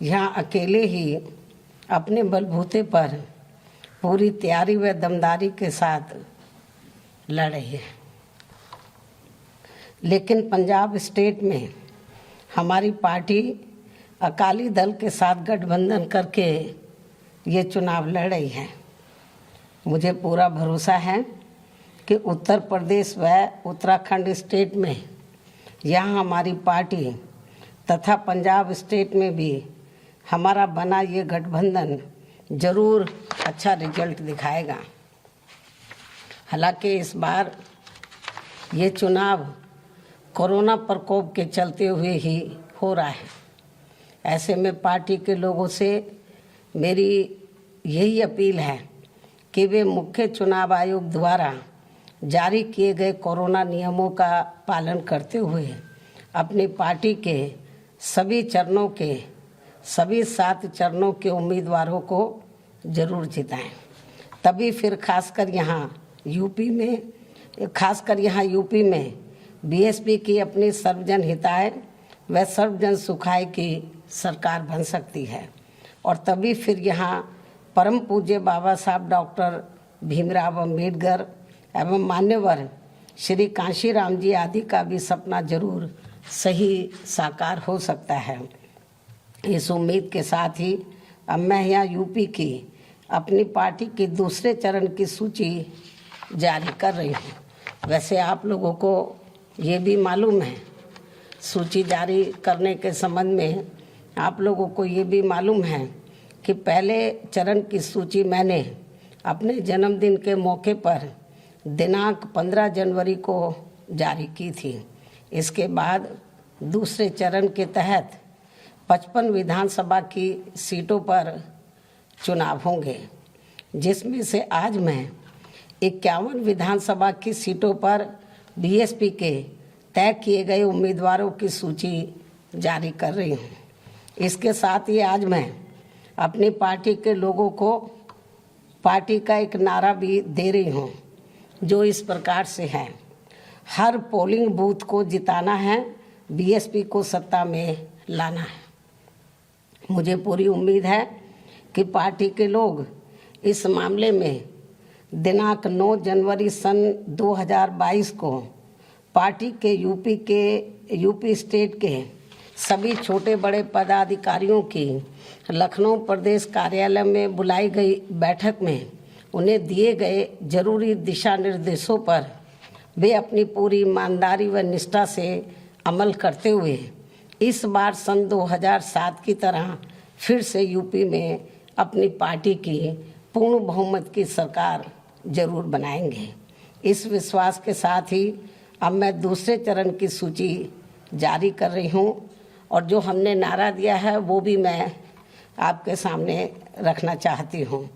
यहाँ अकेले ही अपने बलबूते पर पूरी तैयारी व दमदारी के साथ लड़ रही है। लेकिन पंजाब स्टेट में हमारी पार्टी अकाली दल के साथ गठबंधन करके ये चुनाव लड़ रही है। मुझे पूरा भरोसा है कि उत्तर प्रदेश व उत्तराखंड स्टेट में यहाँ हमारी पार्टी तथा पंजाब स्टेट में भी हमारा बना ये गठबंधन जरूर अच्छा रिजल्ट दिखाएगा। हालांकि इस बार ये चुनाव कोरोना प्रकोप के चलते हुए ही हो रहा है। ऐसे में पार्टी के लोगों से मेरी यही अपील है कि वे मुख्य चुनाव आयोग द्वारा जारी किए गए कोरोना नियमों का पालन करते हुए अपनी पार्टी के सभी चरणों के सभी 7 चरणों के उम्मीदवारों को जरूर जिताएं। तभी फिर खासकर यहाँ यूपी में बीएसपी की अपनी सर्वजन हिताय व सर्वजन सुखाय की सरकार बन सकती है। और तभी फिर यहाँ परम पूज्य बाबा साहब डॉक्टर भीमराव अंबेडकर एवं मान्यवर श्री कांशीराम जी आदि का भी सपना जरूर सही साकार हो सकता है। इस उम्मीद के साथ ही अब मैं यहाँ यूपी की अपनी पार्टी की दूसरे चरण की सूची जारी कर रही हूँ। वैसे आप लोगों को ये भी मालूम है, सूची जारी करने के संबंध में आप लोगों को ये भी मालूम है कि पहले चरण की सूची मैंने अपने जन्मदिन के मौके पर दिनांक 15 जनवरी को जारी की थी। इसके बाद दूसरे चरण के तहत 55 विधानसभा की सीटों पर चुनाव होंगे, जिसमें से आज मैं 51 विधानसभा की सीटों पर बीएसपी के तय किए गए उम्मीदवारों की सूची जारी कर रही हूँ। इसके साथ ही आज मैं अपनी पार्टी के लोगों को पार्टी का एक नारा भी दे रही हूँ, जो इस प्रकार से है: हर पोलिंग बूथ को जिताना है, बीएसपी को सत्ता में लाना है। मुझे पूरी उम्मीद है कि पार्टी के लोग इस मामले में दिनांक 9 जनवरी सन 2022 को पार्टी के यूपी स्टेट के सभी छोटे बड़े पदाधिकारियों की लखनऊ प्रदेश कार्यालय में बुलाई गई बैठक में उन्हें दिए गए जरूरी दिशा निर्देशों पर वे अपनी पूरी ईमानदारी व निष्ठा से अमल करते हुए इस बार सन 2007 की तरह फिर से यूपी में अपनी पार्टी की पूर्ण बहुमत की सरकार जरूर बनाएंगे। इस विश्वास के साथ ही अब मैं दूसरे चरण की सूची जारी कर रही हूँ और जो हमने नारा दिया है वो भी मैं आपके सामने रखना चाहती हूँ।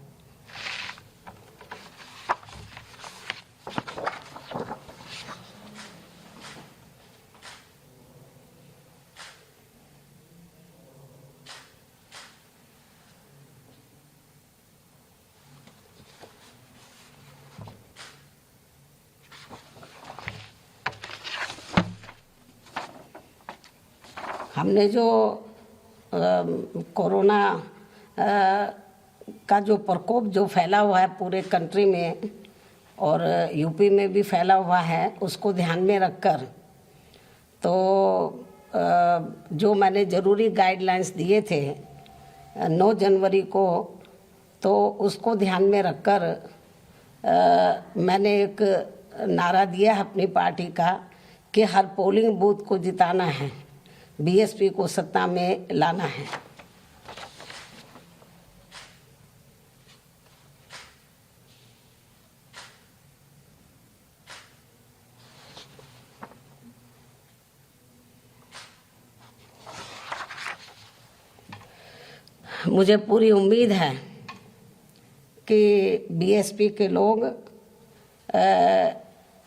हमने जो कोरोना का जो प्रकोप जो फैला हुआ है पूरे कंट्री में और यूपी में भी फैला हुआ है, उसको ध्यान में रखकर तो जो मैंने ज़रूरी गाइडलाइंस दिए थे 9 जनवरी को, तो उसको ध्यान में रखकर मैंने एक नारा दिया है अपनी पार्टी का कि हर पोलिंग बूथ को जिताना है, बीएसपी को सत्ता में लाना है। मुझे पूरी उम्मीद है कि बीएसपी के लोग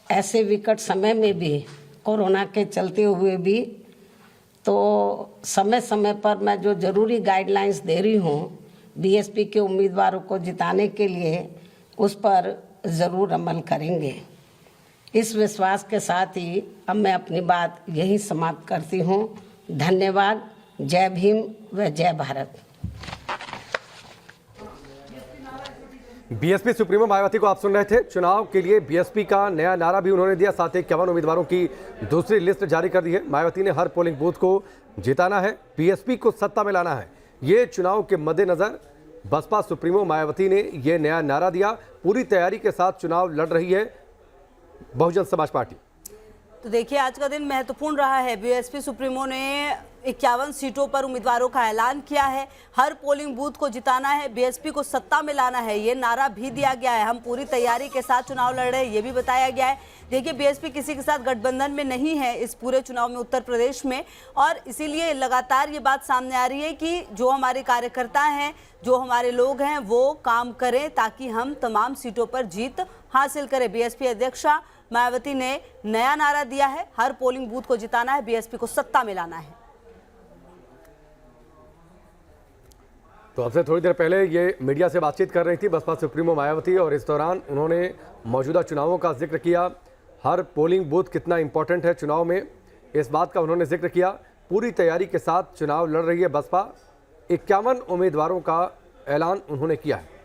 ऐसे विकट समय में भी कोरोना के चलते हुए भी तो समय समय पर मैं जो ज़रूरी गाइडलाइंस दे रही हूँ बीएसपी के उम्मीदवारों को जिताने के लिए, उस पर ज़रूर अमल करेंगे। इस विश्वास के साथ ही अब मैं अपनी बात यहीं समाप्त करती हूँ। धन्यवाद। जय भीम व जय भारत। बीएसपी सुप्रीमो मायावती को आप सुन रहे थे। चुनाव के लिए बीएसपी का नया नारा भी उन्होंने दिया, साथ ही 51 उम्मीदवारों की दूसरी लिस्ट जारी कर दी है। मायावती ने हर पोलिंग बूथ को जिताना है, बीएसपी को सत्ता में लाना है। ये चुनाव के मद्देनजर बसपा सुप्रीमो मायावती ने यह नया नारा दिया। पूरी तैयारी के साथ चुनाव लड़ रही है बहुजन समाज पार्टी। तो देखिए, आज का दिन महत्वपूर्ण रहा है। बीएसपी सुप्रीमो ने 51 सीटों पर उम्मीदवारों का ऐलान किया है। हर पोलिंग बूथ को जिताना है, बीएसपी को सत्ता में लाना है, ये नारा भी दिया गया है। हम पूरी तैयारी के साथ चुनाव लड़ रहे हैं, ये भी बताया गया है। देखिए, बीएसपी किसी के साथ गठबंधन में नहीं है इस पूरे चुनाव में उत्तर प्रदेश में, और इसीलिए लगातार ये बात सामने आ रही है कि जो हमारे कार्यकर्ता हैं, जो हमारे लोग हैं, वो काम करें ताकि हम तमाम सीटों पर जीत हासिल करें। बीएसपी अध्यक्षा मायावती ने नया नारा दिया है, हर पोलिंग बूथ को जिताना है, बीएसपी को सत्ता में लाना है। तो अब से थोड़ी देर पहले ये मीडिया से बातचीत कर रही थी बसपा सुप्रीमो मायावती, और इस दौरान उन्होंने मौजूदा चुनावों का जिक्र किया। हर पोलिंग बूथ कितना इंपॉर्टेंट है चुनाव में, इस बात का उन्होंने जिक्र किया। पूरी तैयारी के साथ चुनाव लड़ रही है बसपा। 51 उम्मीदवारों का ऐलान उन्होंने किया है।